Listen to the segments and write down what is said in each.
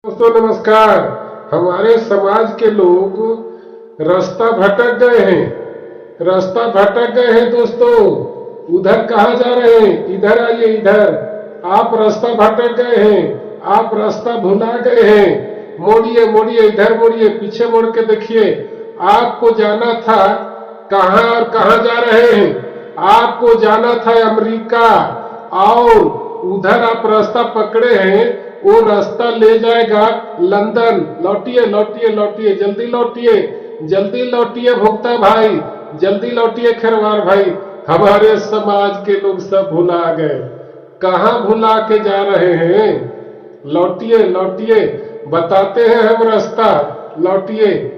दोस्तों नमस्कार। हमारे समाज के लोग रास्ता भटक गए हैं। रास्ता भटक गए हैं दोस्तों। उधर कहाँ जा रहे हैं? इधर आइए इधर। आप रास्ता भटक गए हैं। आप रास्ता भुला गए हैं। मोड़िए मोड़िए, इधर मोड़िए, पीछे मुड़ के देखिए। आपको जाना था कहाँ और कहाँ जा रहे हैं? आपको जाना था अमेरिका और उधर आप रास्ता पकड़े हैं। वो रास्ता ले जाएगा लंदन। लौटिए लौटिए लौटिए, जल्दी लौटिए, जल्दी लौटिए भुगता भाई, जल्दी लौटिए खरवार भाई। हमारे समाज के लोग सब भुला गए। कहाँ भुला के जा रहे हैं? लौटिए लौटिए, बताते हैं हम रास्ता। लौटिए।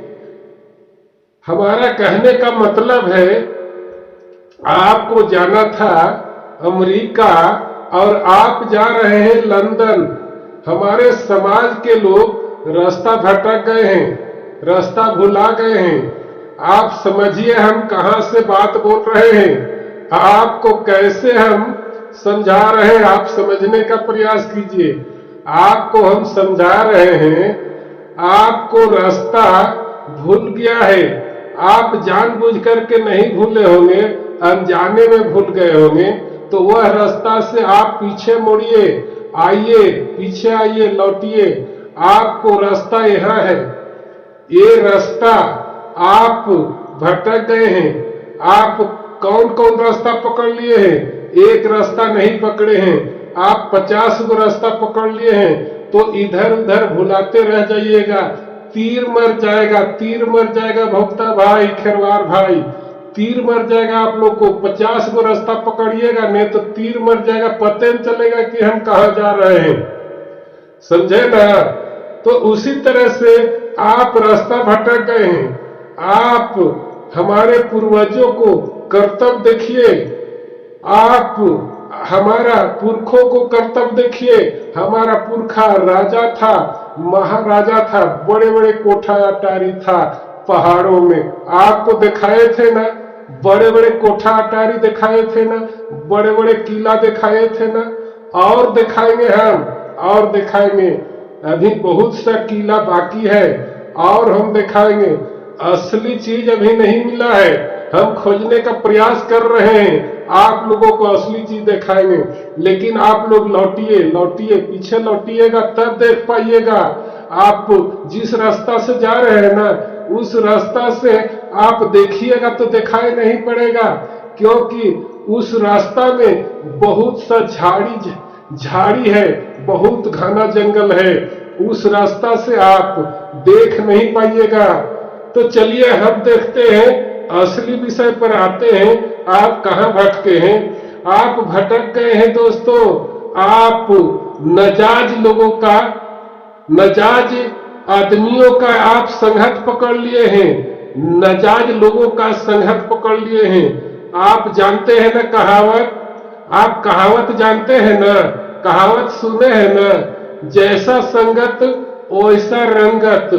हमारा कहने का मतलब है आपको जाना था अमेरिका और आप जा रहे हैं लंदन। हमारे समाज के लोग रास्ता भटक गए हैं, रास्ता भुला गए हैं। आप समझिए हम कहां से बात बोल रहे हैं, आपको कैसे हम समझा रहे हैं। आप समझने का प्रयास कीजिए। आपको हम समझा रहे हैं, आपको रास्ता भूल गया है। आप जानबूझ करके नहीं भूले होंगे, अनजाने में भूल गए होंगे। तो वह रास्ता से आप पीछे मुड़िए, आइए, पीछे आइए, लौटिए। आपको रास्ता यहाँ है। ये रास्ता आप भटक गए हैं। आप कौन कौन रास्ता पकड़ लिए हैं? एक रास्ता नहीं पकड़े हैं, आप 50 गो रास्ता पकड़ लिए हैं। तो इधर उधर भुलाते रह जाइएगा। तीर मर जाएगा, तीर मर जाएगा भोक्ता भाई, खरवार भाई, तीर मर जाएगा आप लोग को। 50 गो रास्ता पकड़िएगा, नहीं तो तीर मर जाएगा, पता नहीं चलेगा कि हम कहाँ जा रहे हैं। समझे ना? तो उसी तरह से आप रास्ता भटक गए हैं। आप हमारे पूर्वजों को कर्तव्य देखिए। आप हमारा पुरखों को कर्तव्य देखिए। हमारा पुरखा राजा था, महाराजा था, बड़े बड़े कोठा अटारी था पहाड़ों में। आपको दिखाए थे ना, बड़े बड़े कोठा अटारी दिखाए थे ना, बड़े बड़े किला दिखाए थे ना। और दिखाएंगे हम, और दिखाएंगे। अभी बहुत सा किला बाकी है और हम दिखाएंगे। असली चीज अभी नहीं मिला है, हम खोजने का प्रयास कर रहे हैं। आप लोगों को असली चीज दिखाएंगे। लेकिन आप लोग लौटिए लौटिए, पीछे लौटिएगा तब देख पाइएगा। आप जिस रास्ता से जा रहे हैं ना, उस रास्ता से आप देखिएगा तो दिखाई नहीं पड़ेगा, क्योंकि उस रास्ता में बहुत सा झाड़ी है, बहुत घना जंगल है। उस रास्ता से आप देख नहीं पाइएगा। तो चलिए हम देखते हैं, असली विषय पर आते हैं। आप कहां भटके हैं? आप भटक गए हैं दोस्तों। आप नाजायज लोगों का, नाजायज आदमियों का आप संगत पकड़ लिए हैं। नाजायज लोगों का संगत पकड़ लिए हैं। आप जानते हैं ना कहावत? आप कहावत जानते हैं ना? कहावत सुने हैं ना? जैसा संगत वैसा रंगत,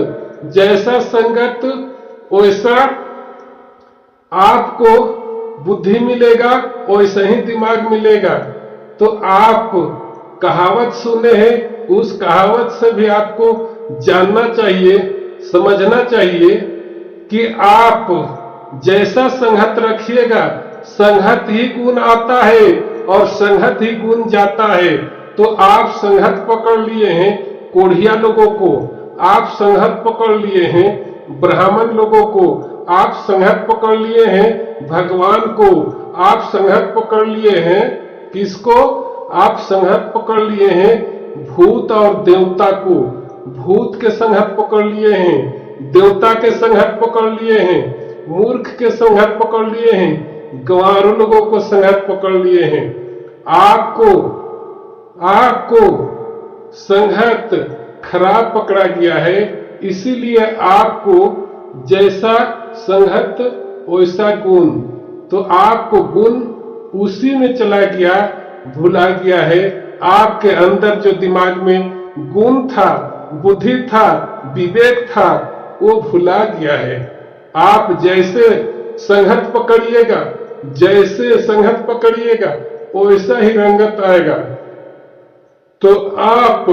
जैसा संगत वैसा आपको बुद्धि मिलेगा, वैसा ही दिमाग मिलेगा। तो आप कहावत सुने हैं, उस कहावत से भी आपको जानना चाहिए, समझना चाहिए कि आप जैसा संगत रखिएगा, संगत ही गुण आता है और संगत ही गुण जाता है। तो आप संगत पकड़ लिए हैं कोढ़िया लोगों को, आप संगत पकड़ लिए हैं ब्राह्मण लोगों को, आप संगत पकड़ लिए हैं भगवान को, आप संगत पकड़ लिए हैं किसको? आप संगत पकड़ लिए हैं भूत और देवता को। भूत के संगत पकड़ लिए हैं, देवता के संगत पकड़ लिए हैं, मूर्ख के संगत पकड़ लिए हैं, गंवारों लोगों को संगत पकड़ लिए हैं। आपको संगत खराब पकड़ा गया है, इसीलिए आपको जैसा संगत वैसा गुण। तो आपको गुण उसी में चला गया, भुला गया है। आपके अंदर जो दिमाग में गुण था, बुद्धि था, विवेक था, वो भुला गया है। आप जैसे संगत पकड़िएगा, जैसे संगत पकड़िएगा वैसा ही रंगत आएगा। तो आप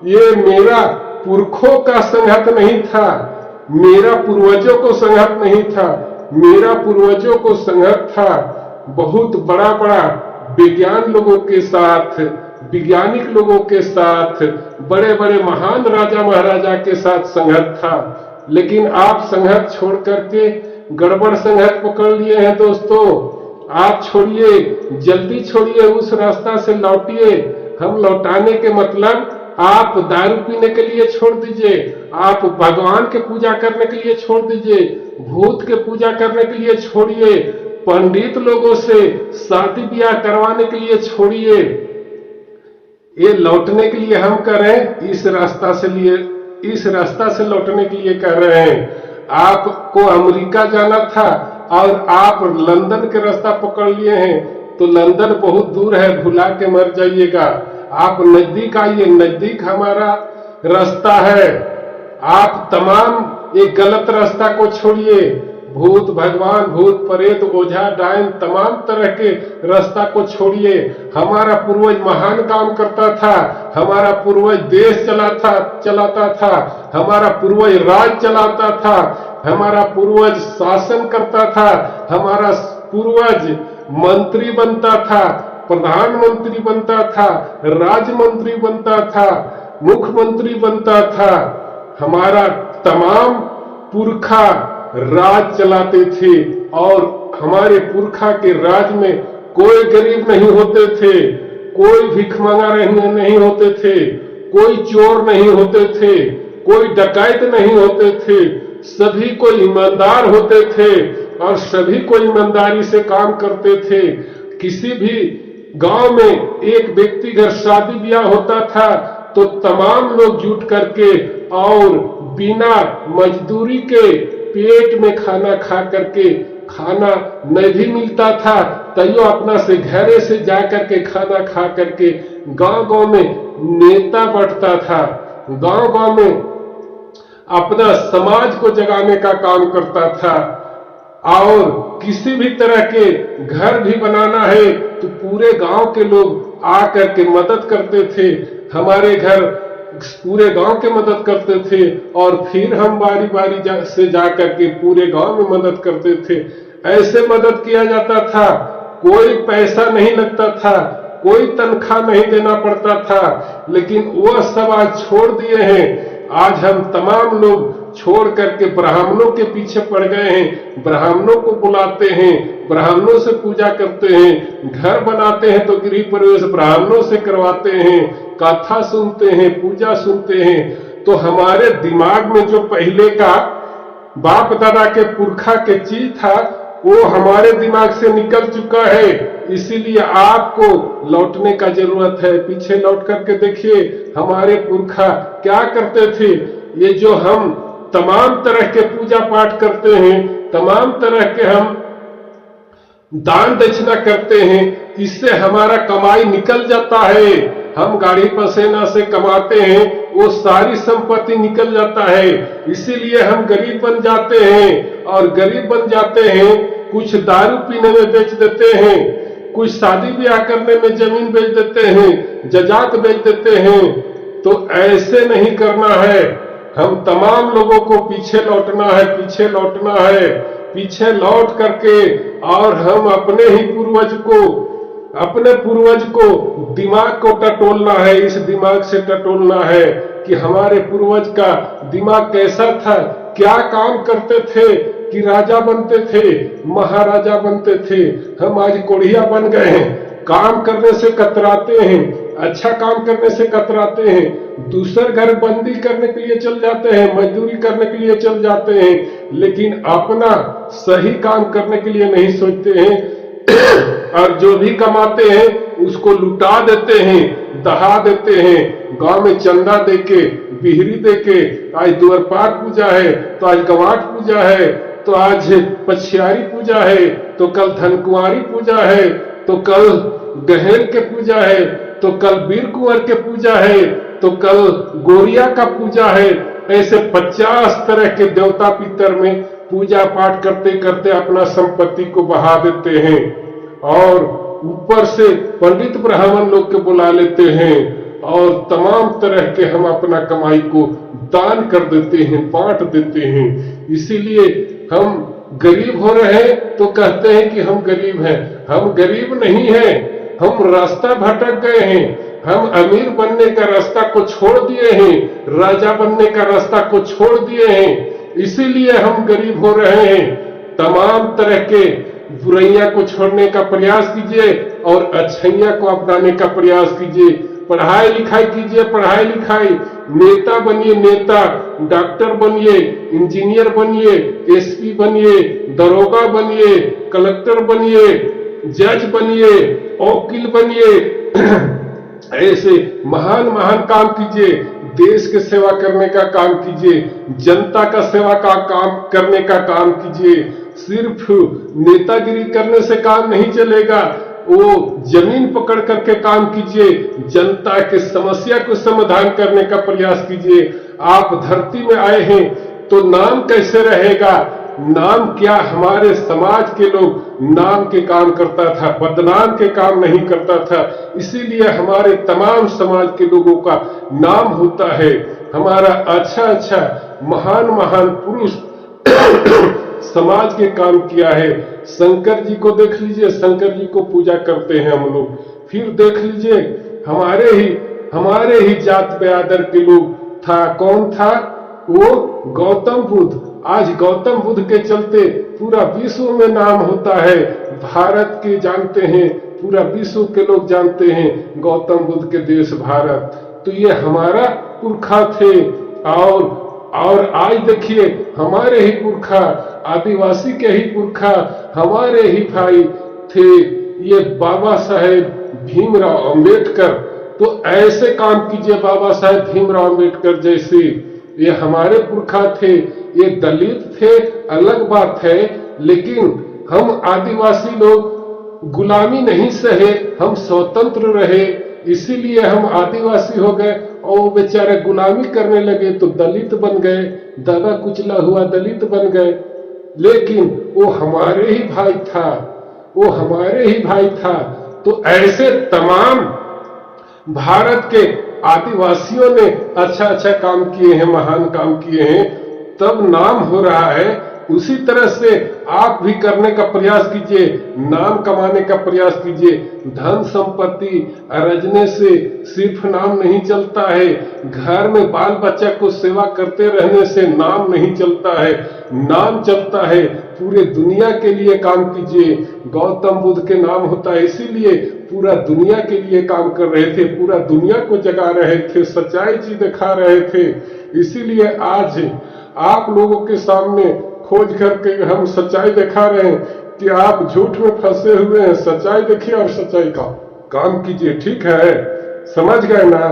ये मेरा पुरखों का संघत नहीं था, मेरा पूर्वजों को संघत नहीं था, मेरा पूर्वजों को संघत था बहुत बड़ा बड़ा विज्ञान लोगों के साथ, वैज्ञानिक लोगों के साथ, बड़े बड़े महान राजा महाराजा के साथ संघत था। लेकिन आप संघत छोड़ करके गड़बड़ संघत पकड़ लिए हैं दोस्तों। आप छोड़िए, जल्दी छोड़िए, उस रास्ता से लौटिए। हम लौटाने के मतलब आप दारू पीने के लिए छोड़ दीजिए, आप भगवान के पूजा करने के लिए छोड़ दीजिए, भूत के पूजा करने के लिए छोड़िए, पंडित लोगों से शादी ब्याह करवाने के लिए छोड़िए। ये लौटने के लिए हम कर रहे हैं, इस रास्ता से लौटने के लिए कर रहे हैं। आपको अमेरिका जाना था और आप लंदन के रास्ता पकड़ लिए हैं, तो लंदन बहुत दूर है, भुला के मर जाइएगा। आप नजदीक आइए, नजदीक हमारा रास्ता है। आप तमाम एक गलत रास्ता को छोड़िए, भूत भगवान, भूत प्रेत, ओझा डायन, तमाम तरह के रास्ता को छोड़िए। हमारा पूर्वज महान काम करता था, हमारा पूर्वज देश चलाता था, हमारा पूर्वज राज चलाता था, हमारा पूर्वज शासन करता था, हमारा पूर्वज मंत्री बनता था, प्रधानमंत्री बनता था, राज्य मंत्री बनता था, मुख्यमंत्री बनता था। हमारा तमाम पुरखा राज चलाते थे और हमारे पुरखा के राज में कोई गरीब नहीं होते थे, कोई भिखमंगा नहीं होते थे, कोई चोर नहीं होते थे, कोई डकैत नहीं होते थे, सभी को ईमानदार होते थे और सभी को ईमानदारी से काम करते थे। किसी भी गांव में एक व्यक्ति घर शादी ब्याह होता था तो तमाम लोग जुट करके और बिना मजदूरी के पेट में खाना खा करके, खाना नहीं भी मिलता था तैयो अपना से घरे से जा करके खाना खा करके गांव गांव में नेता बढ़ता था, गांव गांव में अपना समाज को जगाने का काम करता था। और किसी भी तरह के घर भी बनाना है तो पूरे गांव के लोग आकर के मदद करते थे, हमारे घर पूरे गांव के मदद करते थे और फिर हम बारी बारी से जाकर के पूरे गांव में मदद करते थे। ऐसे मदद किया जाता था, कोई पैसा नहीं लगता था, कोई तनख्वाह नहीं देना पड़ता था। लेकिन वह सब आज छोड़ दिए हैं। आज हम तमाम लोग छोड़ करके ब्राह्मणों के पीछे पड़ गए हैं, ब्राह्मणों को बुलाते हैं, ब्राह्मणों से पूजा करते हैं, घर बनाते हैं तो गृह प्रवेश ब्राह्मणों से करवाते हैं, कथा सुनते हैं, पूजा सुनते हैं। तो हमारे दिमाग में जो पहले का बाप दादा के पुरखा के चीज था वो हमारे दिमाग से निकल चुका है। इसीलिए आपको लौटने का जरूरत है। पीछे लौट करके देखिए हमारे पुरखा क्या करते थे। ये जो हम तमाम तरह के पूजा पाठ करते हैं, तमाम तरह के हम दान दक्षिणा करते हैं, इससे हमारा कमाई निकल जाता है। हम गाड़ी पसेना से कमाते हैं, वो सारी संपत्ति निकल जाता है। इसीलिए हम गरीब बन जाते हैं और गरीब बन जाते हैं, कुछ दारू पीने में बेच देते हैं, कुछ शादी ब्याह करने में जमीन बेच देते हैं, जजात बेच देते हैं। तो ऐसे नहीं करना है। हम तमाम लोगों को पीछे लौटना है, पीछे लौटना है, पीछे लौट करके और हम अपने पूर्वज को दिमाग को टटोलना है। इस दिमाग से टटोलना है कि हमारे पूर्वज का दिमाग कैसा था, क्या काम करते थे कि राजा बनते थे, महाराजा बनते थे। हम आज कोढ़िया बन गए हैं, काम करने से कतराते हैं, अच्छा काम करने से कतराते हैं, दूसर घर बंदी करने के लिए चल जाते हैं, मजदूरी करने के लिए चल जाते हैं, लेकिन अपना सही काम करने के लिए नहीं सोचते हैं। और जो भी कमाते हैं उसको लुटा देते हैं, दहा देते हैं। गांव में चंदा देके, बिहरी देके, आज द्वारपाठ पूजा है तो आज गवाठ पूजा है, तो आज पछियारी पूजा है, तो कल धनकुंवारी पूजा है, तो कल गहन के पूजा है, तो कल वीर कुंवर के पूजा है, तो कल गोरिया का पूजा है। ऐसे 50 तरह के देवता पितर में पूजा पाठ करते करते अपना संपत्ति को बहा देते हैं और ऊपर से पंडित ब्राह्मण लोग के बुला लेते हैं और तमाम तरह के हम अपना कमाई को दान कर देते हैं, बांट देते हैं। इसीलिए हम गरीब हो रहे हैं तो कहते हैं कि हम गरीब हैं। हम गरीब नहीं हैं, हम रास्ता भटक गए हैं। हम अमीर बनने का रास्ता को छोड़ दिए हैं, राजा बनने का रास्ता को छोड़ दिए हैं। इसीलिए हम गरीब हो रहे हैं। तमाम तरह के बुराइयां को छोड़ने का प्रयास कीजिए और अच्छाइयां को अपनाने का प्रयास कीजिए। पढ़ाई लिखाई कीजिए, पढ़ाई लिखाई, नेता बनिए, नेता, डॉक्टर बनिए, इंजीनियर बनिए, एसपी बनिए, दरोगा बनिए, कलेक्टर बनिए, जज बनिए, वकील बनिए। ऐसे महान महान काम कीजिए, देश के सेवा करने का काम कीजिए, जनता का सेवा का काम करने का काम कीजिए। सिर्फ नेतागिरी करने से काम नहीं चलेगा, वो जमीन पकड़ करके काम कीजिए, जनता के समस्या को समाधान करने का प्रयास कीजिए। आप धरती में आए हैं तो नाम कैसे रहेगा? नाम क्या, हमारे समाज के लोग नाम के काम करता था, बदनाम के काम नहीं करता था। इसीलिए हमारे तमाम समाज के लोगों का नाम होता है। हमारा अच्छा अच्छा महान महान पुरुष समाज के काम किया है। शंकर जी को देख लीजिए, शंकर जी को पूजा करते हैं हम लोग। फिर देख लीजिए हमारे ही जात बिरादर के लोग था, कौन था वो? गौतम बुद्ध। आज गौतम बुद्ध के चलते पूरा विश्व में नाम होता है। भारत के जानते हैं, पूरा विश्व के लोग जानते हैं गौतम बुद्ध के देश भारत। तो ये हमारा पुरखा थे। और आज देखिए हमारे ही पुरखा, आदिवासी के ही पुरखा, हमारे ही भाई थे ये बाबा साहेब भीमराव अंबेडकर। तो ऐसे काम कीजिए बाबा साहेब भीमराव अंबेडकर जैसे। ये हमारे पुरखा थे, ये दलित थे अलग बात है, लेकिन हम आदिवासी लोग गुलामी नहीं सहे, हम स्वतंत्र रहे। इसीलिए हम आदिवासी हो गए और वो बेचारे गुलामी करने लगे तो दलित बन गए, दबा कुचला हुआ दलित बन गए। लेकिन वो हमारे ही भाई था, वो हमारे ही भाई था। तो ऐसे तमाम भारत के आदिवासियों ने अच्छा अच्छा काम किए हैं, महान काम किए हैं, तब नाम हो रहा है। उसी तरह से आप भी करने का प्रयास कीजिए, नाम कमाने का प्रयास कीजिए। धन संपत्ति अर्जने से सिर्फ नाम नहीं चलता है, घर में बाल बच्चा को सेवा करते रहने से नाम नहीं चलता है। नाम चलता है पूरे दुनिया के लिए काम कीजिए। गौतम बुद्ध के नाम होता है, इसीलिए पूरा दुनिया के लिए काम कर रहे थे, पूरा दुनिया को जगा रहे थे, सच्चाई चीज दिखा रहे थे। इसीलिए आज आप लोगों के सामने खोज करके हम सच्चाई दिखा रहे हैं कि आप झूठ में फंसे हुए हैं। सच्चाई देखिए और सच्चाई का काम कीजिए, ठीक है? समझ गए ना?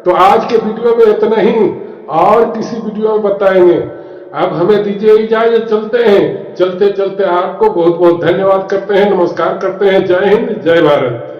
तो आज के वीडियो में इतना ही, और किसी वीडियो में बताएंगे। अब हमें दीजिए इजाजत, चलते हैं। चलते चलते आपको बहुत बहुत धन्यवाद करते हैं, नमस्कार करते हैं। जय हिंद, जय भारत।